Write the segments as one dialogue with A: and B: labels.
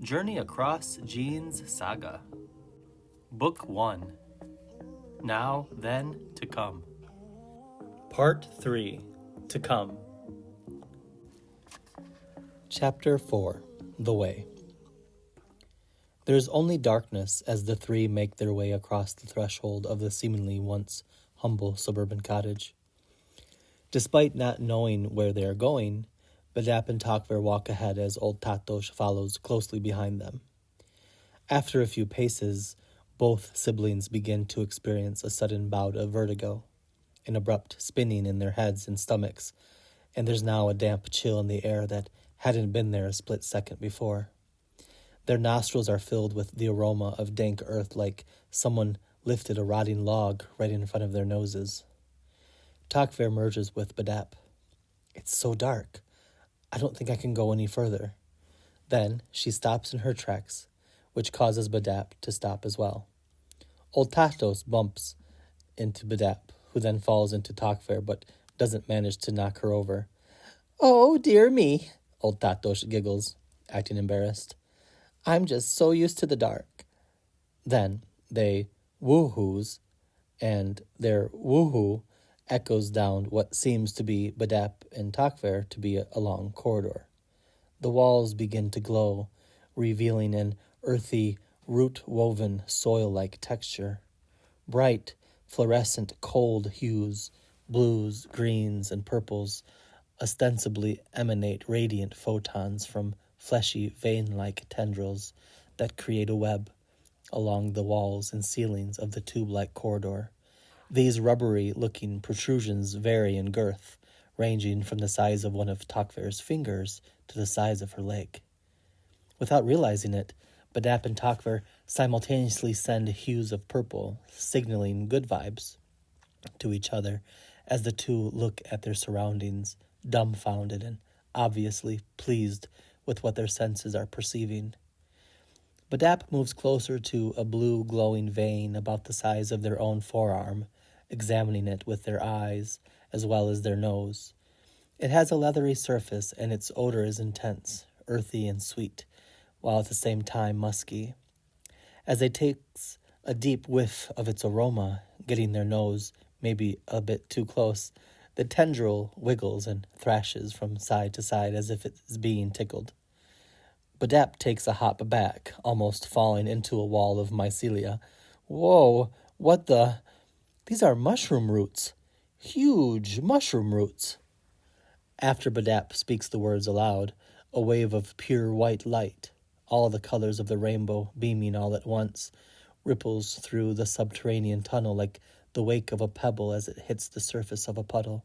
A: Journey Across Jean's Saga. Book 1. Now, Then, To Come. Part 3. To Come. Chapter 4. The Way. There is only darkness as the three make their way across the threshold of the seemingly once humble suburban cottage. Despite not knowing where they are going, Bedap and Takver walk ahead as old Tatos follows closely behind them. After a few paces, both siblings begin to experience a sudden bout of vertigo, an abrupt spinning in their heads and stomachs, and there's now a damp chill in the air that hadn't been there a split second before. Their nostrils are filled with the aroma of dank earth like someone lifted a rotting log right in front of their noses. Takver merges with Bedap. It's so dark. I don't think I can go any further. Then she stops in her tracks, which causes Bedap to stop as well. Old Tatos bumps into Bedap, who then falls into Takver but doesn't manage to knock her over. Oh, dear me, old Tatos giggles, acting embarrassed. I'm just so used to the dark. Then they woohoos, and their woohoo echoes down what seems to be Bedap and Takver to be a long corridor. The walls begin to glow, revealing an earthy, root-woven, soil-like texture. Bright, fluorescent, cold hues, blues, greens, and purples, ostensibly emanate radiant photons from fleshy, vein-like tendrils that create a web along the walls and ceilings of the tube-like corridor. These rubbery-looking protrusions vary in girth, ranging from the size of one of Takver's fingers to the size of her leg. Without realizing it, Bedap and Takver simultaneously send hues of purple, signaling good vibes to each other as the two look at their surroundings, dumbfounded and obviously pleased with what their senses are perceiving. Bedap moves closer to a blue glowing vein about the size of their own forearm, examining it with their eyes as well as their nose. It has a leathery surface and its odor is intense, earthy and sweet, while at the same time musky. As they take a deep whiff of its aroma, getting their nose maybe a bit too close, the tendril wiggles and thrashes from side to side as if it is being tickled. Bedap takes a hop back, almost falling into a wall of mycelia. Whoa, what the... These are mushroom roots. Huge mushroom roots. After Bedap speaks the words aloud, a wave of pure white light, all the colors of the rainbow beaming all at once, ripples through the subterranean tunnel like the wake of a pebble as it hits the surface of a puddle.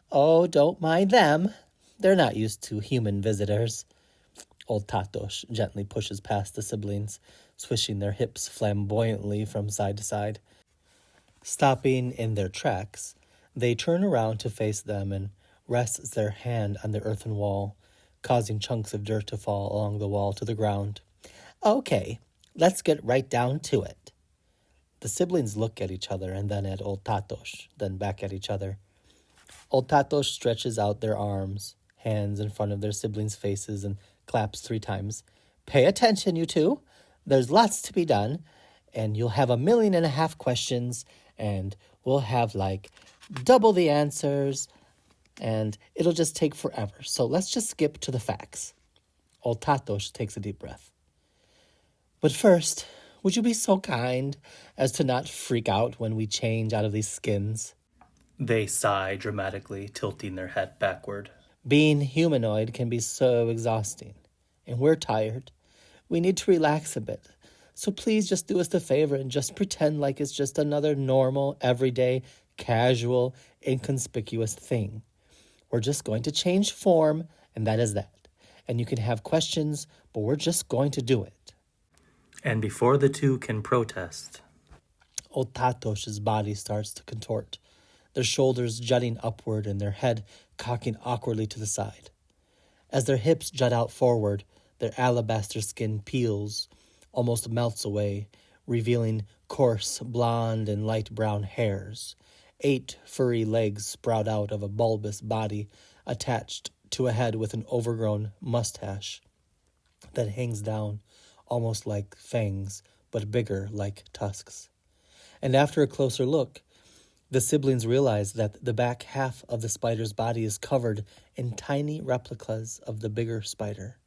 A: Oh, don't mind them. They're not used to human visitors. Old Tatos gently pushes past the siblings, swishing their hips flamboyantly from side to side. Stopping in their tracks, they turn around to face them and rests their hand on the earthen wall, causing chunks of dirt to fall along the wall to the ground. Okay, let's get right down to it. The siblings look at each other and then at old Tatos, then back at each other. Old Tatos stretches out their arms, hands in front of their siblings' faces, and claps 3 times. Pay attention, you two. There's lots to be done, and you'll have 1.5 million questions, and we'll have like double the answers, and it'll just take forever. So let's just skip to the facts. Old Tatos takes a deep breath. But first, would you be so kind as to not freak out when we change out of these skins? They sigh dramatically, tilting their head backward. Being humanoid can be so exhausting, and we're tired. We need to relax a bit. So please just do us the favor and just pretend like it's just another normal, everyday, casual, inconspicuous thing. We're just going to change form, and that is that. And you can have questions, but we're just going to do it. And before the two can protest, old Tatos' body starts to contort, their shoulders jutting upward and their head cocking awkwardly to the side. As their hips jut out forward, their alabaster skin peels, almost melts away, revealing coarse blonde and light brown hairs. 8 furry legs sprout out of a bulbous body attached to a head with an overgrown mustache. that hangs down almost like fangs, but bigger like tusks. And after a closer look, the siblings realize that the back half of the spider's body is covered in tiny replicas of the bigger spider.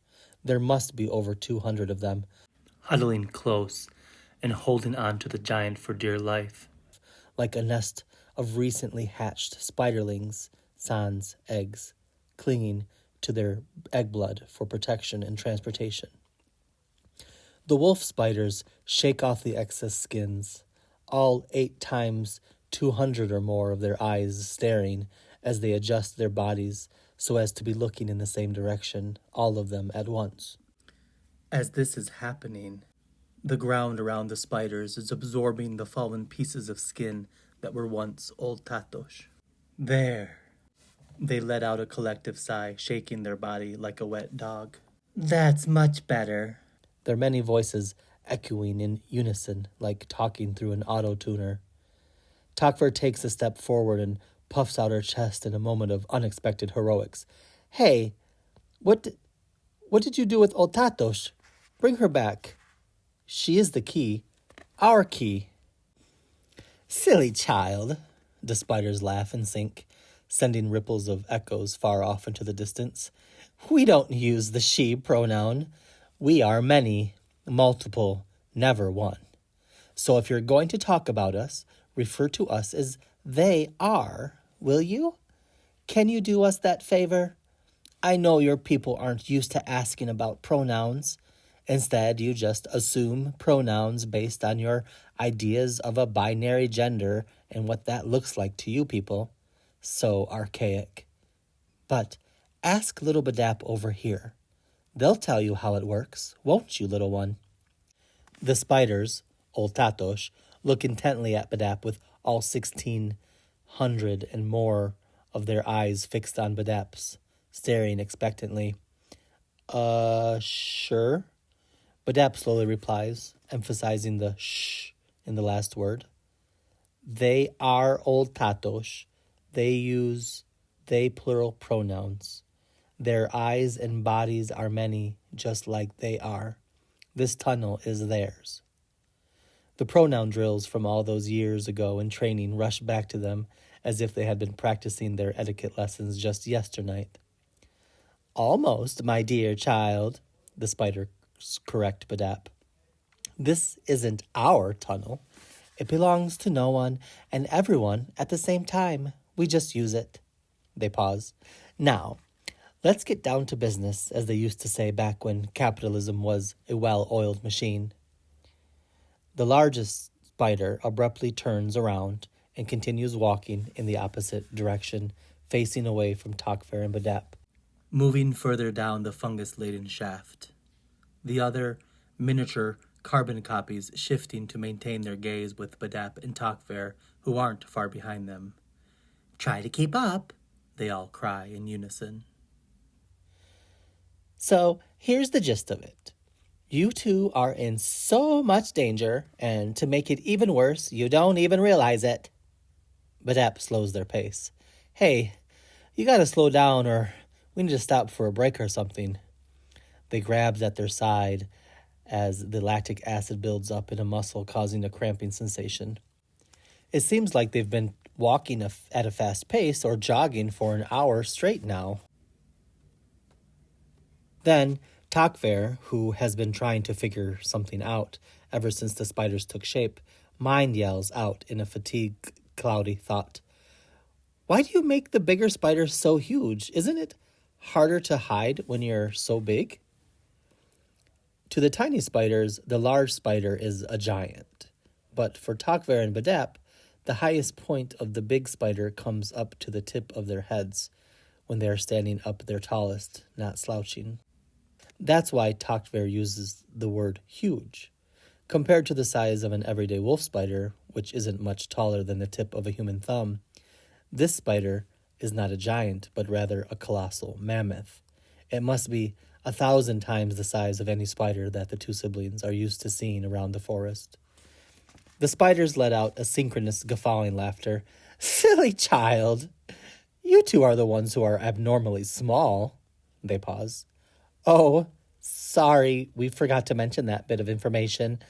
A: There must be over 200 of them, huddling close and holding on to the giant for dear life, like a nest of recently hatched spiderlings, sans eggs, clinging to their egg blood for protection and transportation. The wolf spiders shake off the excess skins, all 8 times 200 or more of their eyes staring as they adjust their bodies so as to be looking in the same direction, all of them at once. As this is happening, the ground around the spiders is absorbing the fallen pieces of skin that were once old Tatos. There. They let out a collective sigh, shaking their body like a wet dog. That's much better. Their many voices echoing in unison like talking through an auto-tuner. Takver takes a step forward and puffs out her chest in a moment of unexpected heroics. Hey, what did you do with old Tatos? Bring her back. She is the key. Our key. Silly child, the spiders laugh and sink, sending ripples of echoes far off into the distance. We don't use the she pronoun. We are many, multiple, never one. So if you're going to talk about us, refer to us as they are, will you? Can you do us that favor? I know your people aren't used to asking about pronouns. Instead, you just assume pronouns based on your ideas of a binary gender and what that looks like to you people. So archaic. But ask little Bedap over here. They'll tell you how it works, won't you, little one? The spiders, old Tatos, look intently at Bedap with all 1,600 and more of their eyes fixed on Bedap's, staring expectantly. Sure. Bedap slowly replies, emphasizing the shh in the last word. They are old Tatos. They use they plural pronouns. Their eyes and bodies are many, just like they are. This tunnel is theirs. The pronoun drills from all those years ago in training rush back to them as if they had been practicing their etiquette lessons just yesternight. Almost, my dear child, the spiders correct Bedap. This isn't our tunnel. It belongs to no one and everyone at the same time. We just use it. They pause. Now, let's get down to business, as they used to say back when capitalism was a well-oiled machine. The largest spider abruptly turns around and continues walking in the opposite direction, facing away from Takver and Bedap, moving further down the fungus-laden shaft. The other miniature carbon copies shifting to maintain their gaze with Bedap and Takver, who aren't far behind them. Try to keep up, they all cry in unison. So, here's the gist of it. You two are in so much danger, and to make it even worse, you don't even realize it. Bedap slows their pace. Hey, you gotta slow down or we need to stop for a break or something. They grab at their side as the lactic acid builds up in a muscle, causing a cramping sensation. It seems like they've been walking at a fast pace or jogging for an hour straight now. Then Takver, who has been trying to figure something out ever since the spiders took shape, mind yells out in a fatigued, cloudy thought. Why do you make the bigger spiders so huge? Isn't it harder to hide when you're so big? To the tiny spiders, the large spider is a giant. But for Takver and Bedap, the highest point of the big spider comes up to the tip of their heads when they are standing up their tallest, not slouching. That's why Takver uses the word huge. Compared to the size of an everyday wolf spider, which isn't much taller than the tip of a human thumb, this spider is not a giant, but rather a colossal mammoth. It must be 1,000 times the size of any spider that the two siblings are used to seeing around the forest. The spiders let out a synchronous guffawing laughter. Silly child! You two are the ones who are abnormally small. They pause. Oh, Sorry, we forgot to mention that bit of information.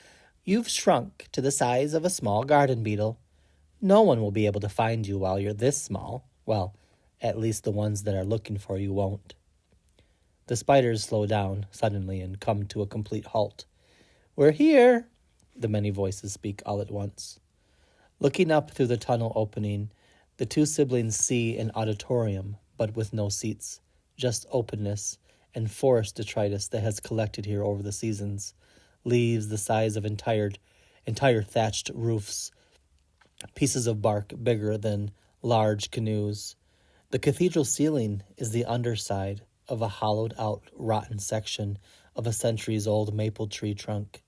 A: You've shrunk to the size of a small garden beetle. No one will be able to find you while you're this small. Well, at least the ones that are looking for you won't. The spiders slow down suddenly and come to a complete halt. We're here, the many voices speak all at once. Looking up through the tunnel opening, the two siblings see an auditorium, but with no seats, just openness and forest detritus that has collected here over the seasons, leaves the size of entire thatched roofs, pieces of bark bigger than large canoes. The cathedral ceiling is the underside of a hollowed-out, rotten section of a centuries-old maple tree trunk.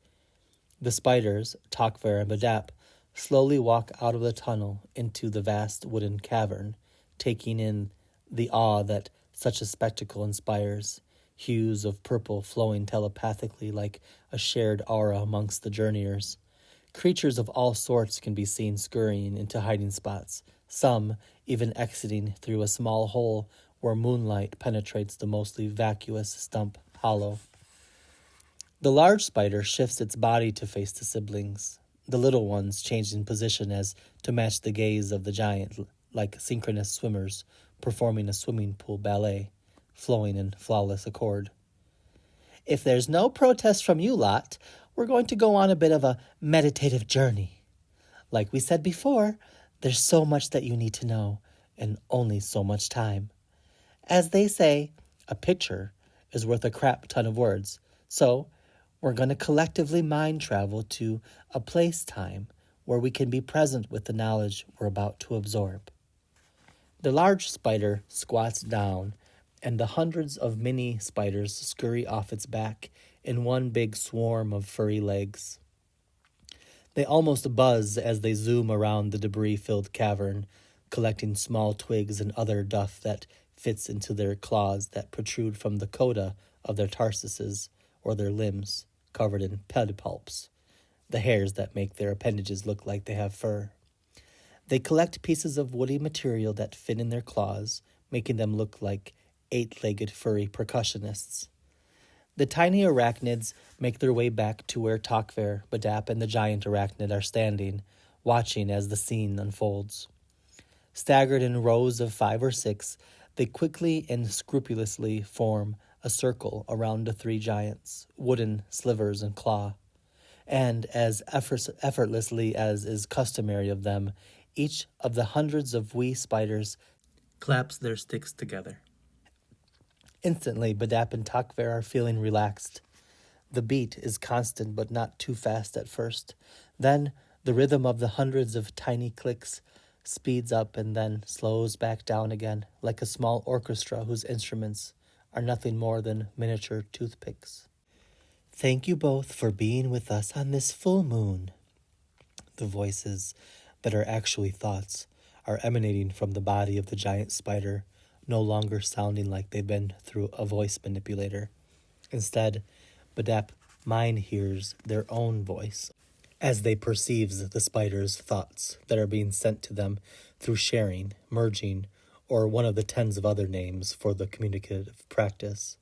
A: The spiders, Takver and Bedap, slowly walk out of the tunnel into the vast wooden cavern, taking in the awe that such a spectacle inspires, hues of purple flowing telepathically like a shared aura amongst the journeyers. Creatures of all sorts can be seen scurrying into hiding spots, some even exiting through a small hole where moonlight penetrates the mostly vacuous stump hollow. The large spider shifts its body to face the siblings, the little ones changing position as to match the gaze of the giant, like synchronous swimmers performing a swimming pool ballet, flowing in flawless accord. If there's no protest from you lot, we're going to go on a bit of a meditative journey. Like we said before, there's so much that you need to know, and only so much time. As they say, a picture is worth a crap ton of words, so we're going to collectively mind travel to a place-time where we can be present with the knowledge we're about to absorb. The large spider squats down, and the hundreds of mini spiders scurry off its back in one big swarm of furry legs. They almost buzz as they zoom around the debris-filled cavern, collecting small twigs and other duff that fits into their claws that protrude from the coda of their tarsuses or their limbs, covered in pedipalps, the hairs that make their appendages look like they have fur. They collect pieces of woody material that fit in their claws, making them look like eight-legged furry percussionists. The tiny arachnids make their way back to where Takver, Bedap, and the giant arachnid are standing, watching as the scene unfolds. Staggered in rows of 5 or 6, they quickly and scrupulously form a circle around the 3 giants, wooden slivers and claw. And as effortlessly as is customary of them, each of the hundreds of wee spiders claps their sticks together. Instantly, Bedap and Takver are feeling relaxed. The beat is constant but not too fast at first. Then the rhythm of the hundreds of tiny clicks speeds up and then slows back down again, like a small orchestra whose instruments are nothing more than miniature toothpicks. Thank you both for being with us on this full moon. The voices that are actually thoughts are emanating from the body of the giant spider, no longer sounding like they've been through a voice manipulator. Instead, Bedap mind hears their own voice as they perceives the spider's thoughts that are being sent to them through sharing, merging, or one of the tens of other names for the communicative practice.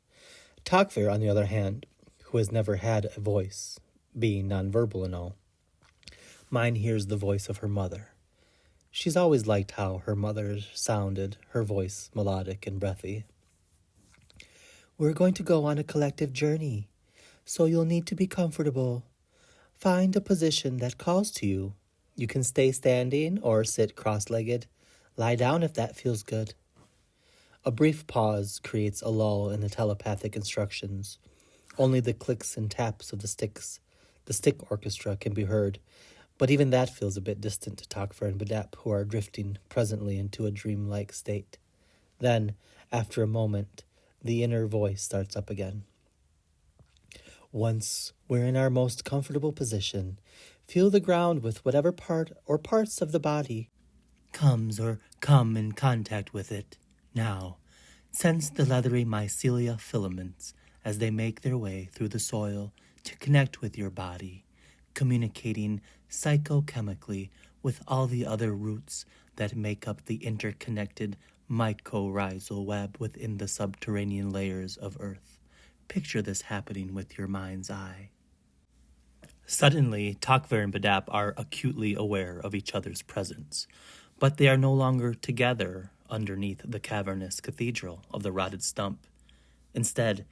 A: Takver, on the other hand, who has never had a voice, being nonverbal and all, mind hears the voice of her mother. She's always liked how her mother sounded, her voice melodic and breathy. We're going to go on a collective journey, so you'll need to be comfortable. Find a position that calls to you. You can stay standing or sit cross-legged. Lie down if that feels good. A brief pause creates a lull in the telepathic instructions. Only the clicks and taps of the stick orchestra can be heard, but even that feels a bit distant to Takver and Bedap, who are drifting presently into a dreamlike state. Then, after a moment, the inner voice starts up again. Once we're in our most comfortable position, feel the ground with whatever part or parts of the body comes or come in contact with it. Now, sense the leathery mycelia filaments as they make their way through the soil to connect with your body, communicating psychochemically with all the other roots that make up the interconnected mycorrhizal web within the subterranean layers of Earth, Picture this happening with your mind's eye. Suddenly, Takver and Bedap are acutely aware of each other's presence, but they are no longer together underneath the cavernous cathedral of the rotted stump. Instead,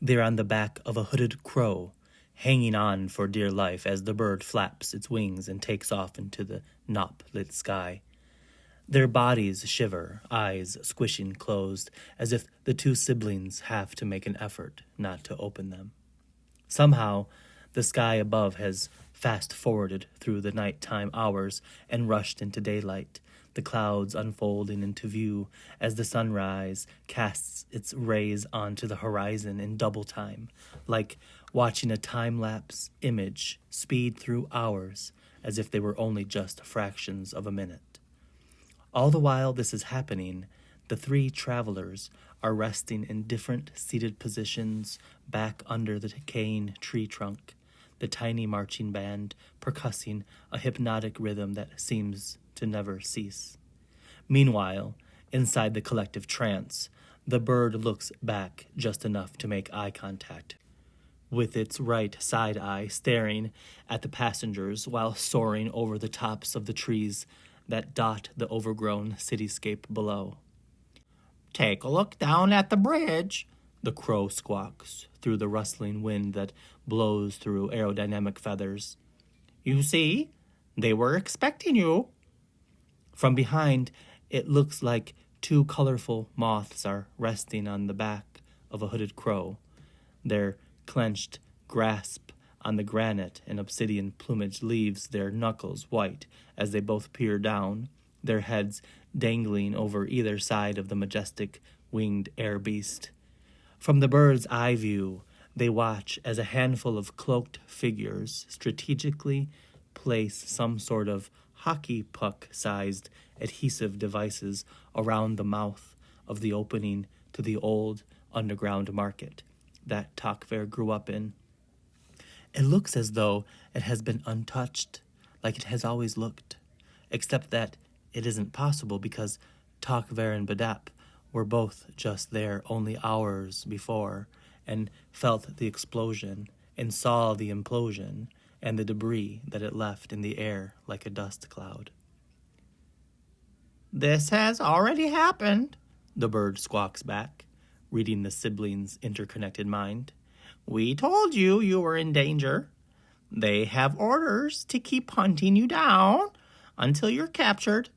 A: they're on the back of a hooded crow, hanging on for dear life as the bird flaps its wings and takes off into the nop-lit sky. Their bodies shiver, eyes squishing closed, as if the two siblings have to make an effort not to open them. Somehow, the sky above has fast-forwarded through the nighttime hours and rushed into daylight, the clouds unfolding into view as the sunrise casts its rays onto the horizon in double time, like watching a time-lapse image speed through hours as if they were only just fractions of a minute. All the while this is happening, the three travelers are resting in different seated positions back under the decaying tree trunk, the tiny marching band percussing a hypnotic rhythm that seems to never cease. Meanwhile, inside the collective trance, the bird looks back just enough to make eye contact, with its right side eye staring at the passengers while soaring over the tops of the trees that dot the overgrown cityscape below. "Take a look down at the bridge," the crow squawks through the rustling wind that blows through aerodynamic feathers. "You see, they were expecting you." From behind, it looks like two colorful moths are resting on the back of a hooded crow, their clenched grasp on the granite and obsidian plumage leaves their knuckles white as they both peer down, their heads dangling over either side of the majestic winged air beast. From the bird's eye view, they watch as a handful of cloaked figures strategically place some sort of hockey puck-sized adhesive devices around the mouth of the opening to the old underground market that Takver grew up in. It looks as though it has been untouched, like it has always looked, except that it isn't possible because Takver and Bedap were both just there only hours before and felt the explosion and saw the implosion and the debris that it left in the air like a dust cloud. "This has already happened," the bird squawks back, reading the siblings' interconnected mind. "We told you you were in danger. They have orders to keep hunting you down until you're captured.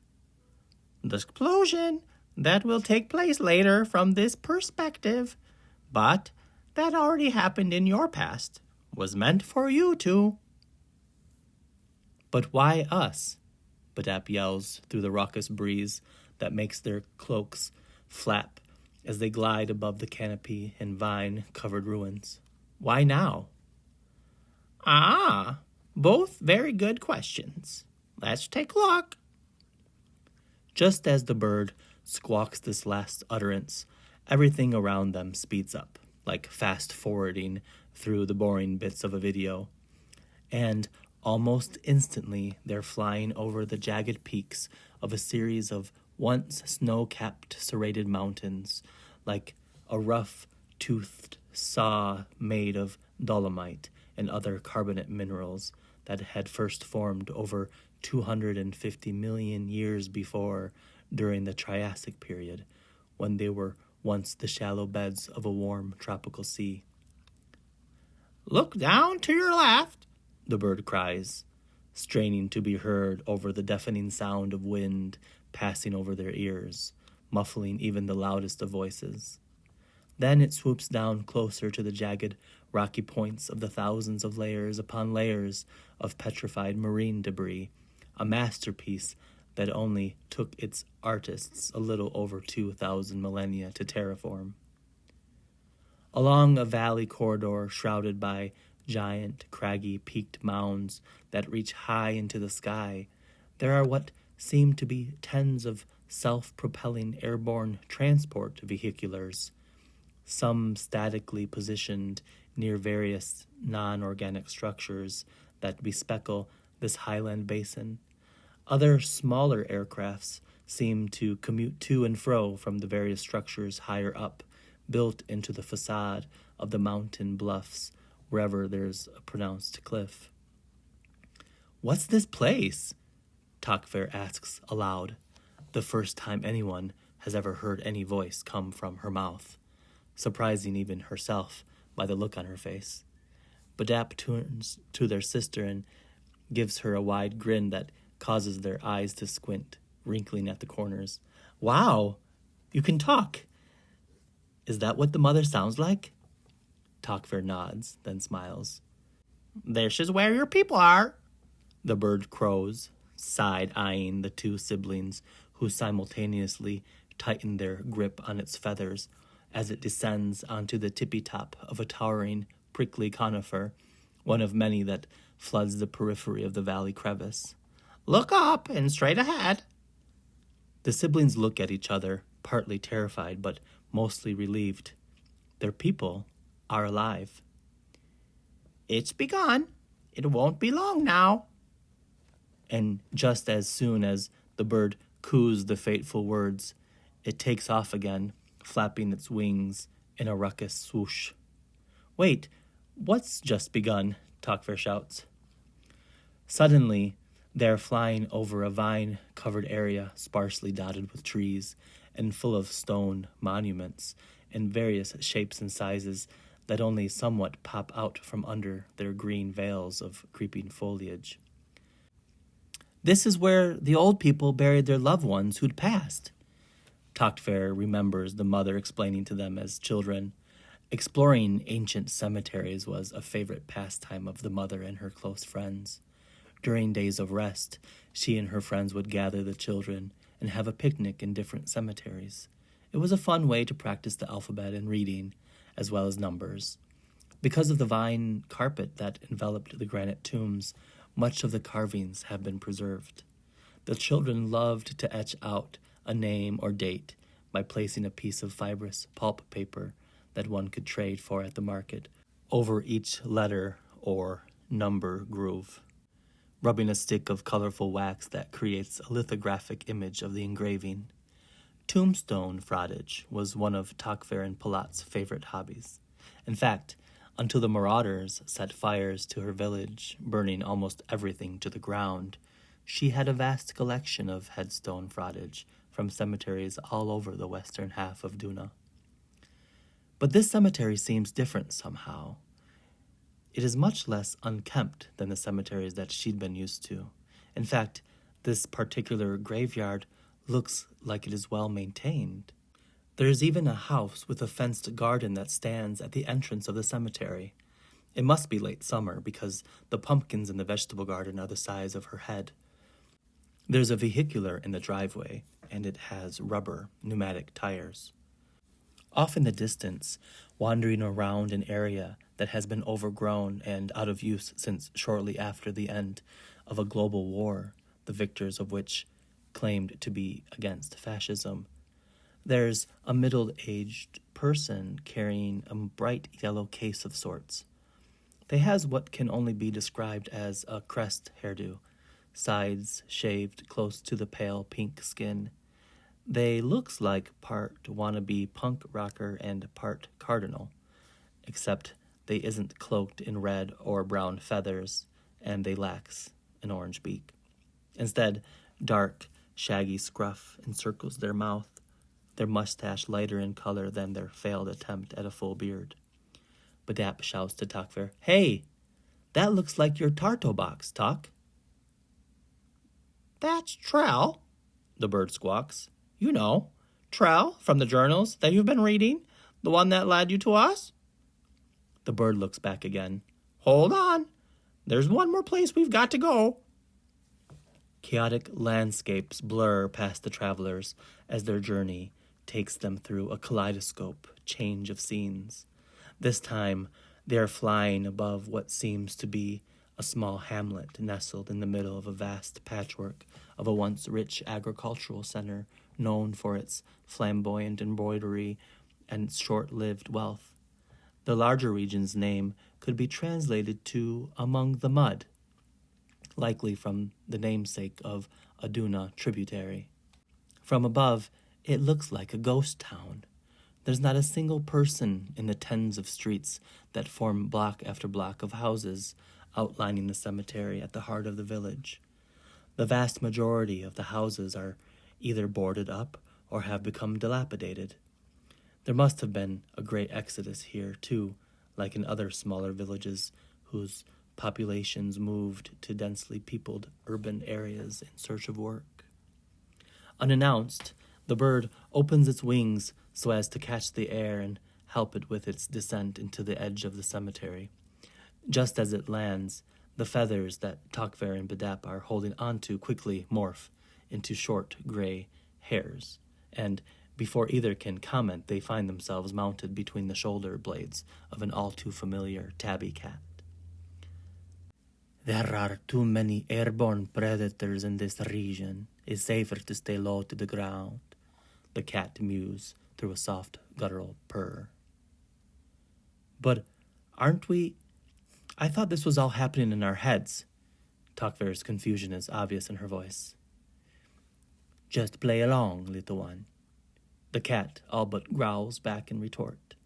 A: The explosion that will take place later from this perspective, but that already happened in your past, was meant for you too." "But why us?" Bedap yells through the raucous breeze that makes their cloaks flap as they glide above the canopy and vine-covered ruins. "Why now?" Both very good questions. Let's take a look." Just as the bird squawks this last utterance, everything around them speeds up, like fast-forwarding through the boring bits of a video. And almost instantly, they're flying over the jagged peaks of a series of once snow-capped serrated mountains, like a rough-toothed saw made of dolomite and other carbonate minerals that had first formed over 250 million years before during the Triassic period, when they were once the shallow beds of a warm tropical sea. "Look down to your left," the bird cries, straining to be heard over the deafening sound of wind passing over their ears, muffling even the loudest of voices. Then it swoops down closer to the jagged, rocky points of the thousands of layers upon layers of petrified marine debris, a masterpiece that only took its artists a little over 2,000 millennia to terraform. Along a valley corridor shrouded by giant, craggy, peaked mounds that reach high into the sky, there are what seem to be tens of self-propelling airborne transport vehiculars, some statically positioned near various non-organic structures that bespeckle this highland basin. Other smaller aircrafts seem to commute to and fro from the various structures higher up, built into the facade of the mountain bluffs wherever there's a pronounced cliff. "What's this place?" Takver asks aloud, the first time anyone has ever heard any voice come from her mouth, surprising even herself by the look on her face. Bedap turns to their sister and gives her a wide grin that causes their eyes to squint, wrinkling at the corners. "Wow, you can talk. Is that what the mother sounds like?" Takver nods, then smiles. "This is where your people are," the bird crows, side-eyeing the two siblings, who simultaneously tighten their grip on its feathers as it descends onto the tippy-top of a towering, prickly conifer, one of many that floods the periphery of the valley crevice. "Look up and straight ahead." The siblings look at each other, partly terrified but mostly relieved. Their people are alive. "It's begun. It won't be long now." And just as soon as the bird coos the fateful words, it takes off again, flapping its wings in a ruckus swoosh. "Wait, what's just begun?" Takver shouts. Suddenly, they are flying over a vine-covered area sparsely dotted with trees and full of stone monuments in various shapes and sizes that only somewhat pop out from under their green veils of creeping foliage. "This is where the old people buried their loved ones who'd passed." Takver remembers the mother explaining to them as children. Exploring ancient cemeteries was a favorite pastime of the mother and her close friends. During days of rest, she and her friends would gather the children and have a picnic in different cemeteries. It was a fun way to practice the alphabet and reading, as well as numbers. Because of the vine carpet that enveloped the granite tombs, much of the carvings have been preserved. The children loved to etch out a name or date by placing a piece of fibrous pulp paper that one could trade for at the market over each letter or number groove, rubbing a stick of colorful wax that creates a lithographic image of the engraving. Tombstone frottage was one of Takver and Palat's favorite hobbies. In fact, until the marauders set fires to her village, burning almost everything to the ground, she had a vast collection of headstone frottage from cemeteries all over the western half of Duna. But this cemetery seems different somehow. It is much less unkempt than the cemeteries that she'd been used to. In fact, this particular graveyard looks like it is well maintained. There is even a house with a fenced garden that stands at the entrance of the cemetery. It must be late summer because the pumpkins in the vegetable garden are the size of her head. There's a vehicular in the driveway, and it has rubber, pneumatic tires. Off in the distance, wandering around an area that has been overgrown and out of use since shortly after the end of a global war, the victors of which claimed to be against fascism, there's a middle-aged person carrying a bright yellow case of sorts. They has what can only be described as a crest hairdo, sides shaved close to the pale pink skin. They looks like part wannabe punk rocker and part cardinal, except they isn't cloaked in red or brown feathers, and they lacks an orange beak. Instead, dark, shaggy scruff encircles their mouth, their mustache lighter in color than their failed attempt at a full beard. Bedap shouts to Takver, "Hey, that looks like your tarto box, Tak." "That's Trell," the bird squawks. "You know, Trell from the journals that you've been reading, the one that led you to us." The bird looks back again. "Hold on, there's one more place we've got to go." Chaotic landscapes blur past the travelers as their journey takes them through a kaleidoscope change of scenes. This time, they are flying above what seems to be a small hamlet nestled in the middle of a vast patchwork of a once rich agricultural center known for its flamboyant embroidery and short-lived wealth. The larger region's name could be translated to "among the mud," likely from the namesake of a Duna tributary. From above, it looks like a ghost town. There's not a single person in the tens of streets that form block after block of houses outlining the cemetery at the heart of the village. The vast majority of the houses are either boarded up or have become dilapidated. There must have been a great exodus here, too, like in other smaller villages whose populations moved to densely peopled urban areas in search of work. Unannounced, the bird opens its wings so as to catch the air and help it with its descent into the edge of the cemetery. Just as it lands, the feathers that Takver and Bedap are holding onto quickly morph into short gray hairs, and before either can comment, they find themselves mounted between the shoulder blades of an all-too-familiar tabby cat. There are too many airborne predators in this region. It's safer to stay low to the ground, the cat mews through a soft guttural purr. But aren't we... I thought this was all happening in our heads. Takver's confusion is obvious in her voice. Just play along, little one. The cat all but growls back in retort.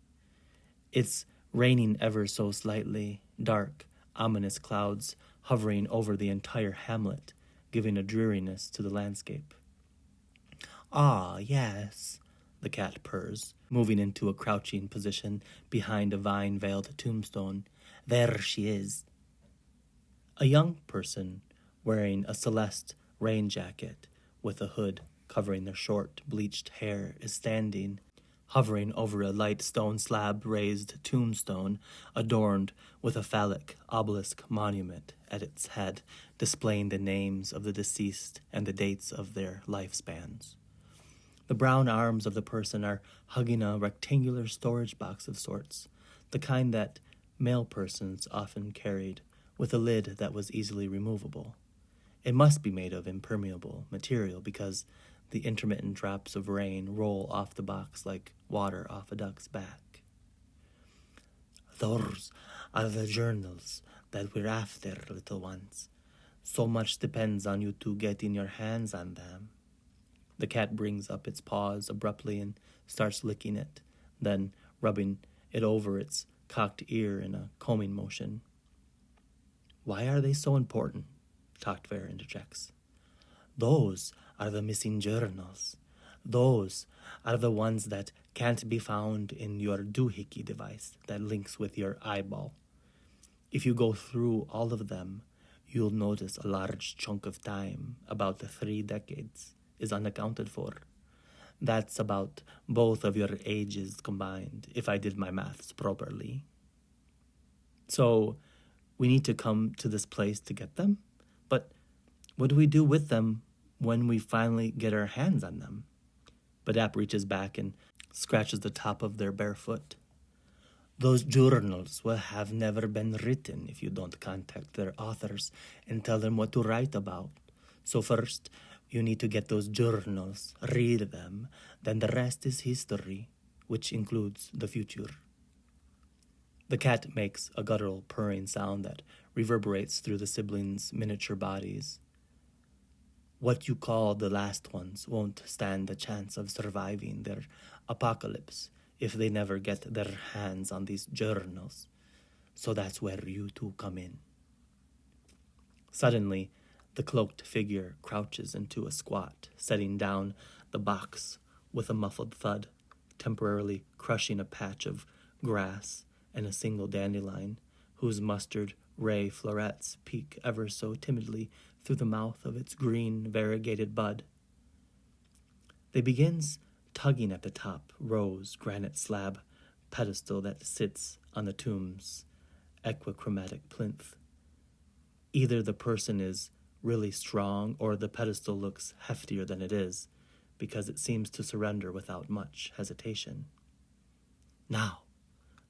A: It's raining ever so slightly, dark, ominous clouds hovering over the entire hamlet, giving a dreariness to the landscape. Ah, yes, the cat purrs, moving into a crouching position behind a vine-veiled tombstone. There she is. A young person wearing a celeste rain jacket with a hood covering their short, bleached hair is standing, hovering over a light stone slab-raised tombstone adorned with a phallic obelisk monument at its head, displaying the names of the deceased and the dates of their lifespans. The brown arms of the person are hugging a rectangular storage box of sorts, the kind that male persons often carried, with a lid that was easily removable. It must be made of impermeable material because the intermittent drops of rain roll off the box like water off a duck's back. Those are the journals that we're after, little ones. So much depends on you two getting your hands on them. The cat brings up its paws abruptly and starts licking it, then rubbing it over its cocked ear in a combing motion. Why are they so important? Takver interjects. Those are the missing journals. Those are the ones that can't be found in your doohickey device that links with your eyeball. If you go through all of them, you'll notice a large chunk of time, about 3 decades, is unaccounted for. That's about both of your ages combined, if I did my maths properly. So, we need to come to this place to get them? But what do we do with them when we finally get our hands on them? Bedap reaches back and scratches the top of their bare foot. Those journals will have never been written if you don't contact their authors and tell them what to write about. So first, you need to get those journals, read them, then the rest is history, which includes the future. The cat makes a guttural purring sound that reverberates through the siblings' miniature bodies. What you call the last ones won't stand a chance of surviving their apocalypse if they never get their hands on these journals. So that's where you two come in. Suddenly, the cloaked figure crouches into a squat, setting down the box with a muffled thud, temporarily crushing a patch of grass and a single dandelion, whose mustard ray florets peek ever so timidly through the mouth of its green, variegated bud. They begins tugging at the top rose granite slab pedestal that sits on the tomb's equichromatic plinth. Either the person is really strong or the pedestal looks heftier than it is, because it seems to surrender without much hesitation. Now,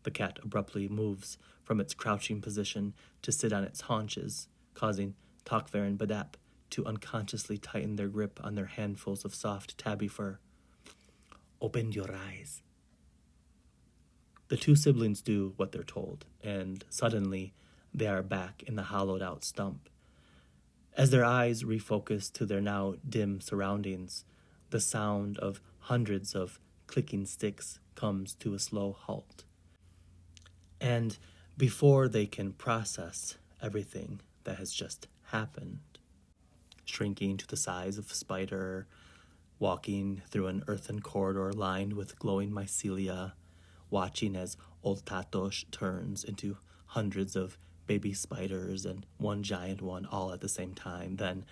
A: the cat abruptly moves from its crouching position to sit on its haunches, causing Takver and Bedap to unconsciously tighten their grip on their handfuls of soft tabby fur. Open your eyes. The two siblings do what they're told, and suddenly they are back in the hollowed-out stump. As their eyes refocus to their now dim surroundings, the sound of hundreds of clicking sticks comes to a slow halt. And before they can process everything that has just happened, shrinking to the size of a spider, walking through an earthen corridor lined with glowing mycelia, watching as old Tatosh turns into hundreds of baby spiders and one giant one all at the same time, then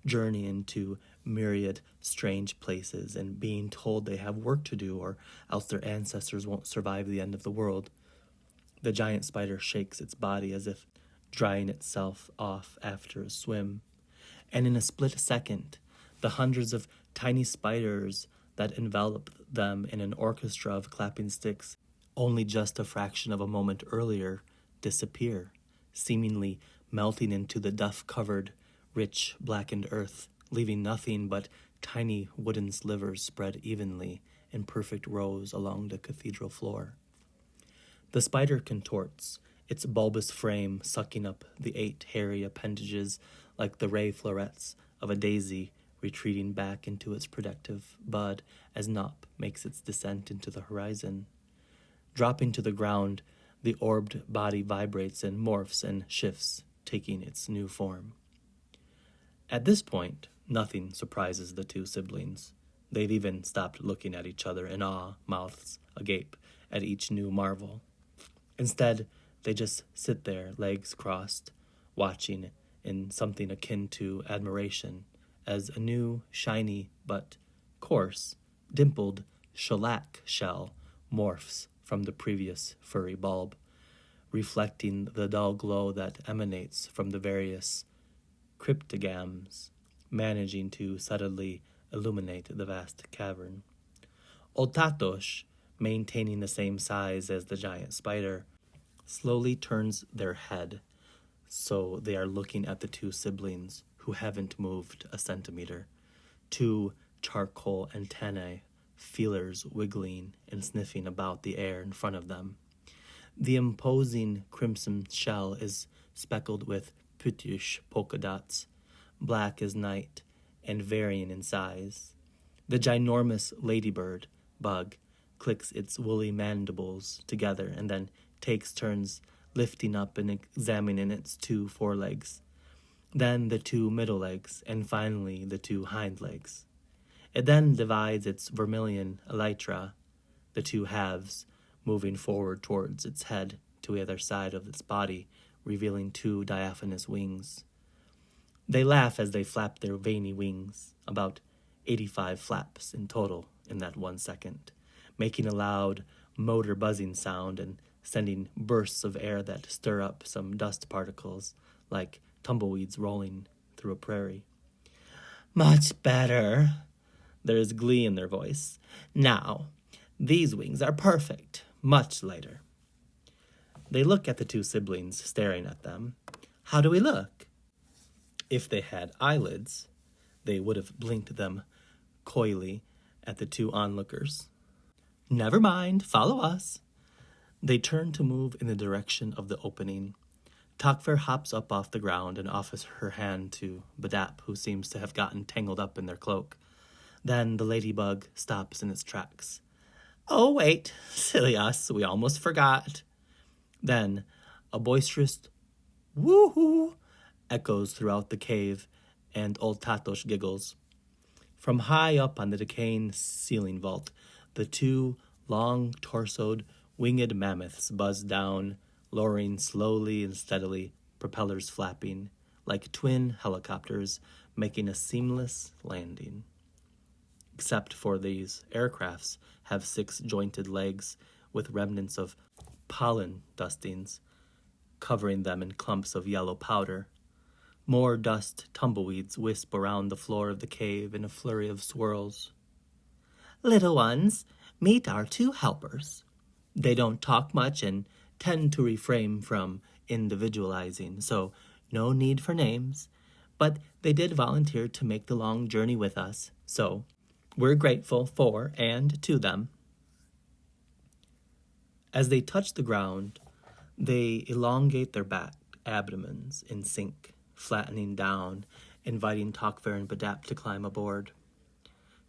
A: journeying to myriad strange places and being told they have work to do or else their ancestors won't survive the end of the world. The giant spider shakes its body as if drying itself off after a swim. And in a split second, the hundreds of tiny spiders that envelop them in an orchestra of clapping sticks, only just a fraction of a moment earlier, disappear, seemingly melting into the duff-covered, rich, blackened earth, leaving nothing but tiny wooden slivers spread evenly in perfect rows along the cathedral floor. The spider contorts, its bulbous frame sucking up the 8 hairy appendages like the ray florets of a daisy retreating back into its protective bud as Nop makes its descent into the horizon. Dropping to the ground, the orbed body vibrates and morphs and shifts, taking its new form. At this point, nothing surprises the 2 siblings. They've even stopped looking at each other in awe, mouths agape at each new marvel. Instead, they just sit there, legs crossed, watching in something akin to admiration as a new, shiny, but coarse, dimpled shellac shell morphs from the previous furry bulb, reflecting the dull glow that emanates from the various cryptogams, managing to subtly illuminate the vast cavern. Old Tatosh, maintaining the same size as the giant spider, slowly turns their head so they are looking at the 2 siblings who haven't moved a centimeter. 2 charcoal antennae, feelers wiggling and sniffing about the air in front of them. The imposing crimson shell is speckled with putish polka dots, black as night and varying in size. The ginormous ladybird bug clicks its woolly mandibles together and then takes turns lifting up and examining its 2 forelegs, then the 2 middle legs, and finally the 2 hind legs. It then divides its vermilion elytra, the 2 halves, moving forward towards its head to either side of its body, revealing 2 diaphanous wings. They laugh as they flap their veiny wings, about 85 flaps in total in that 1 second, making a loud motor buzzing sound and sending bursts of air that stir up some dust particles like tumbleweeds rolling through a prairie. Much better. There is glee in their voice. Now, these wings are perfect, much lighter. They look at the 2 siblings staring at them. How do we look? If they had eyelids, they would have blinked them coyly at the 2 onlookers. Never mind, follow us. They turn to move in the direction of the opening. Takver hops up off the ground and offers her hand to Bedap, who seems to have gotten tangled up in their cloak. Then the ladybug stops in its tracks. Oh, wait, silly us, we almost forgot. Then a boisterous woo-hoo echoes throughout the cave, and old Tatosh giggles. From high up on the decaying ceiling vault, the 2 long-torsoed, winged mammoths buzz down, lowering slowly and steadily, propellers flapping, like twin helicopters making a seamless landing. Except for these aircrafts have 6 jointed legs with remnants of pollen dustings covering them in clumps of yellow powder. More dust tumbleweeds wisp around the floor of the cave in a flurry of swirls. Little ones, meet our 2 helpers. They don't talk much and tend to refrain from individualizing, so no need for names. But they did volunteer to make the long journey with us, so we're grateful for and to them. As they touch the ground, they elongate their back abdomens in sync, flattening down, inviting Takver and Bedap to climb aboard.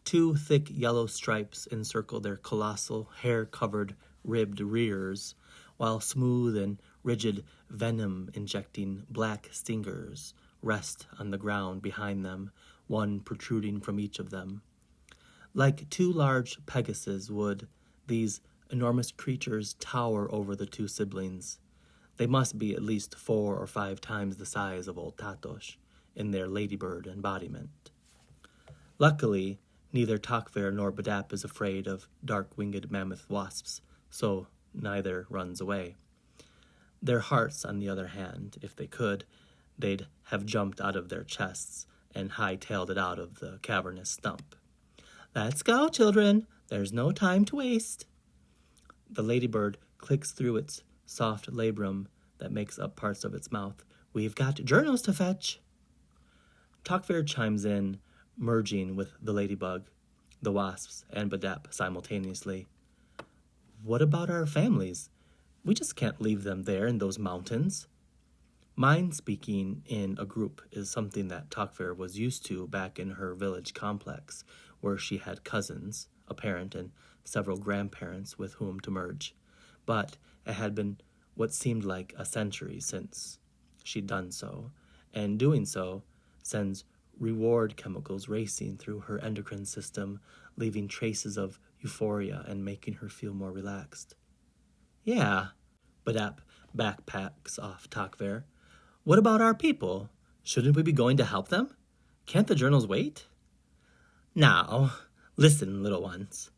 A: 2 thick yellow stripes encircle their colossal, hair-covered, ribbed rears, while smooth and rigid venom-injecting black stingers rest on the ground behind them, one protruding from each of them. Like 2 large Pegasus would, these enormous creatures tower over the 2 siblings. They must be at least 4 or 5 times the size of old Tatos in their ladybird embodiment. Luckily, neither Takver nor Bedap is afraid of dark-winged mammoth wasps, so neither runs away. Their hearts, on the other hand, if they could, they'd have jumped out of their chests and high-tailed it out of the cavernous stump. "Let's go, children. There's no time to waste." The ladybird clicks through its soft labrum that makes up parts of its mouth. "We've got journals to fetch." Takver chimes in, merging with the ladybug, the wasps, and Bedap simultaneously. "What about our families? We just can't leave them there in those mountains." Mind speaking in a group is something that Takver was used to back in her village complex, where she had cousins, a parent, and several grandparents with whom to merge. But it had been what seemed like a century since she'd done so, and doing so sends reward chemicals racing through her endocrine system, leaving traces of euphoria and making her feel more relaxed. "Yeah," Bedap backpacks off Takver. "What about our people? Shouldn't we be going to help them? Can't the journals wait?" "Now, listen, little ones."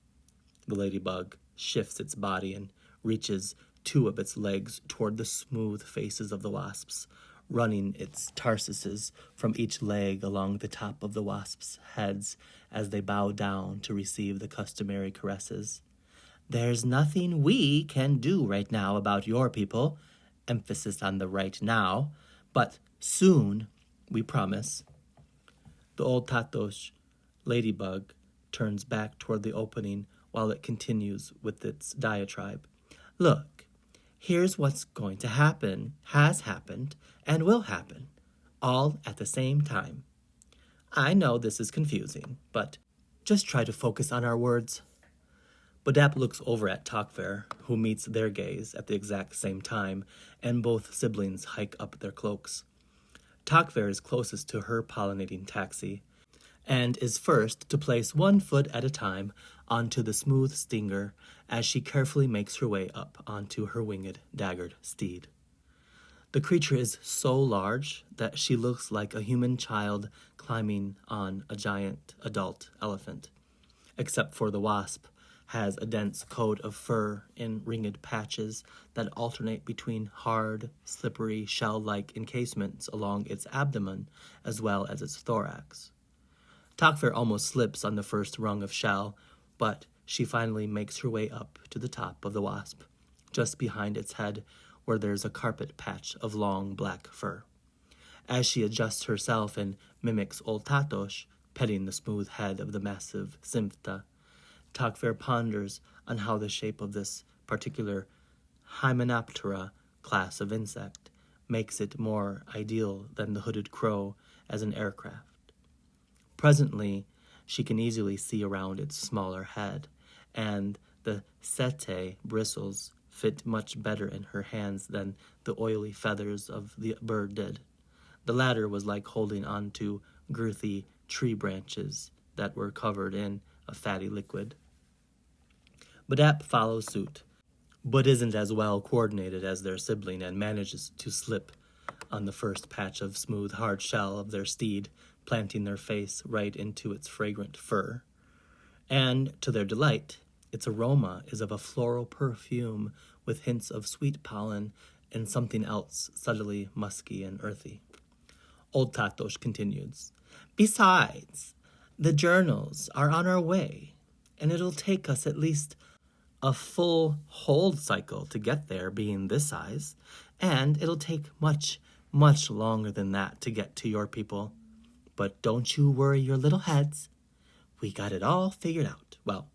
A: The ladybug shifts its body and reaches 2 of its legs toward the smooth faces of the wasps, running its tarsuses from each leg along the top of the wasps' heads as they bow down to receive the customary caresses. "There's nothing we can do right now about your people," emphasis on the right now, "but soon, we promise." The old Tatos ladybug turns back toward the opening while it continues with its diatribe. "Look, here's what's going to happen, has happened, and will happen, all at the same time. I know this is confusing, but just try to focus on our words." Bedap looks over at Takver, who meets their gaze at the exact same time, and both siblings hike up their cloaks. Takver is closest to her pollinating taxi, and is first to place 1 foot at a time onto the smooth stinger as she carefully makes her way up onto her winged, daggered steed. The creature is so large that she looks like a human child climbing on a giant adult elephant, except for the wasp has a dense coat of fur in ringed patches that alternate between hard, slippery, shell-like encasements along its abdomen as well as its thorax. Takver almost slips on the first rung of shell, but she finally makes her way up to the top of the wasp, just behind its head, where there's a carpet patch of long black fur. As she adjusts herself and mimics old Tatos, petting the smooth head of the massive Simfta, Takver ponders on how the shape of this particular Hymenoptera class of insect makes it more ideal than the hooded crow as an aircraft. Presently, she can easily see around its smaller head, and the setae bristles fit much better in her hands than the oily feathers of the bird did. The latter was like holding onto girthy tree branches that were covered in a fatty liquid. Bedap follows suit, but isn't as well coordinated as their sibling and manages to slip on the first patch of smooth hard shell of their steed, planting their face right into its fragrant fur. And, to their delight, its aroma is of a floral perfume with hints of sweet pollen and something else subtly musky and earthy. Old Tatos continues, "Besides, the journals are on our way, and it'll take us at least a full hold cycle to get there, being this size, and it'll take much, much longer than that to get to your people. But don't you worry your little heads. We got it all figured out. Well,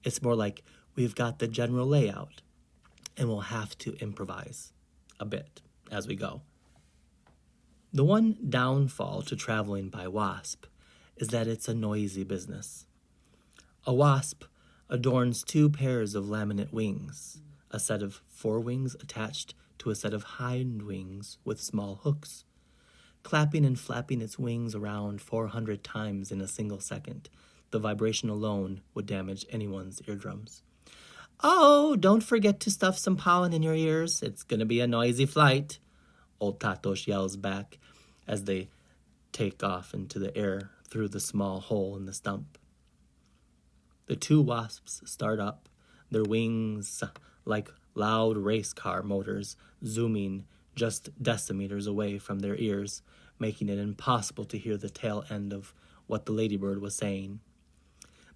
A: it's more like we've got the general layout, and we'll have to improvise a bit as we go." The one downfall to traveling by wasp is that it's a noisy business. A wasp adorns 2 pairs of laminate wings, a set of forewings attached to a set of hind wings with small hooks. Clapping and flapping its wings around 400 times in a single second, the vibration alone would damage anyone's eardrums. "Oh, don't forget to stuff some pollen in your ears. It's going to be a noisy flight," old Tatos yells back as they take off into the air through the small hole in the stump. The 2 wasps start up, their wings like loud race car motors zooming just decimeters away from their ears, making it impossible to hear the tail end of what the ladybird was saying.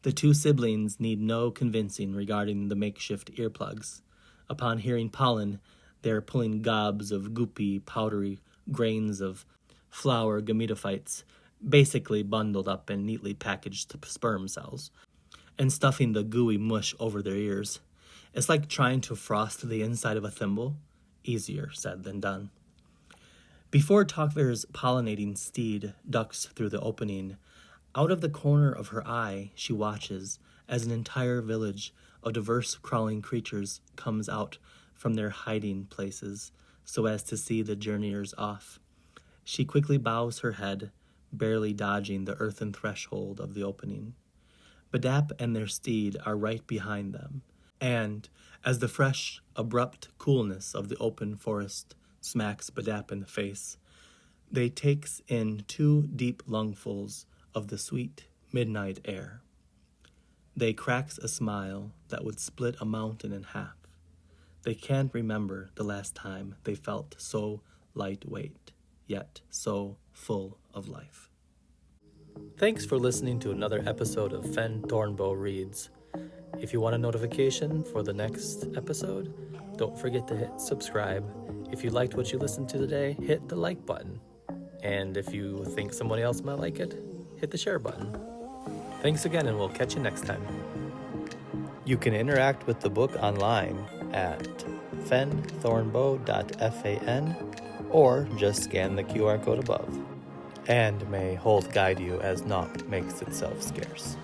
A: The 2 siblings need no convincing regarding the makeshift earplugs. Upon hearing pollen, they are pulling gobs of goopy, powdery grains of flower gametophytes, basically bundled up in neatly packaged sperm cells, and stuffing the gooey mush over their ears. It's like trying to frost the inside of a thimble. Easier said than done. Before Takver's pollinating steed ducks through the opening, out of the corner of her eye she watches as an entire village of diverse crawling creatures comes out from their hiding places so as to see the journeyers off. She quickly bows her head, barely dodging the earthen threshold of the opening. Bedap and their steed are right behind them, and as the fresh, abrupt coolness of the open forest smacks Bedap in the face, they takes in 2 deep lungfuls of the sweet midnight air. They cracks a smile that would split a mountain in half. They can't remember the last time they felt so lightweight, yet so full of life. Thanks for listening to another episode of Fenn Thornbot Reads. If you want a notification for the next episode, don't forget to hit subscribe. If you liked what you listened to today, hit the like button. And if you think someone else might like it, hit the share button. Thanks again, and we'll catch you next time. You can interact with the book online at fennthornbot.fan or just scan the QR code above. And may hold guide you as naught makes itself scarce.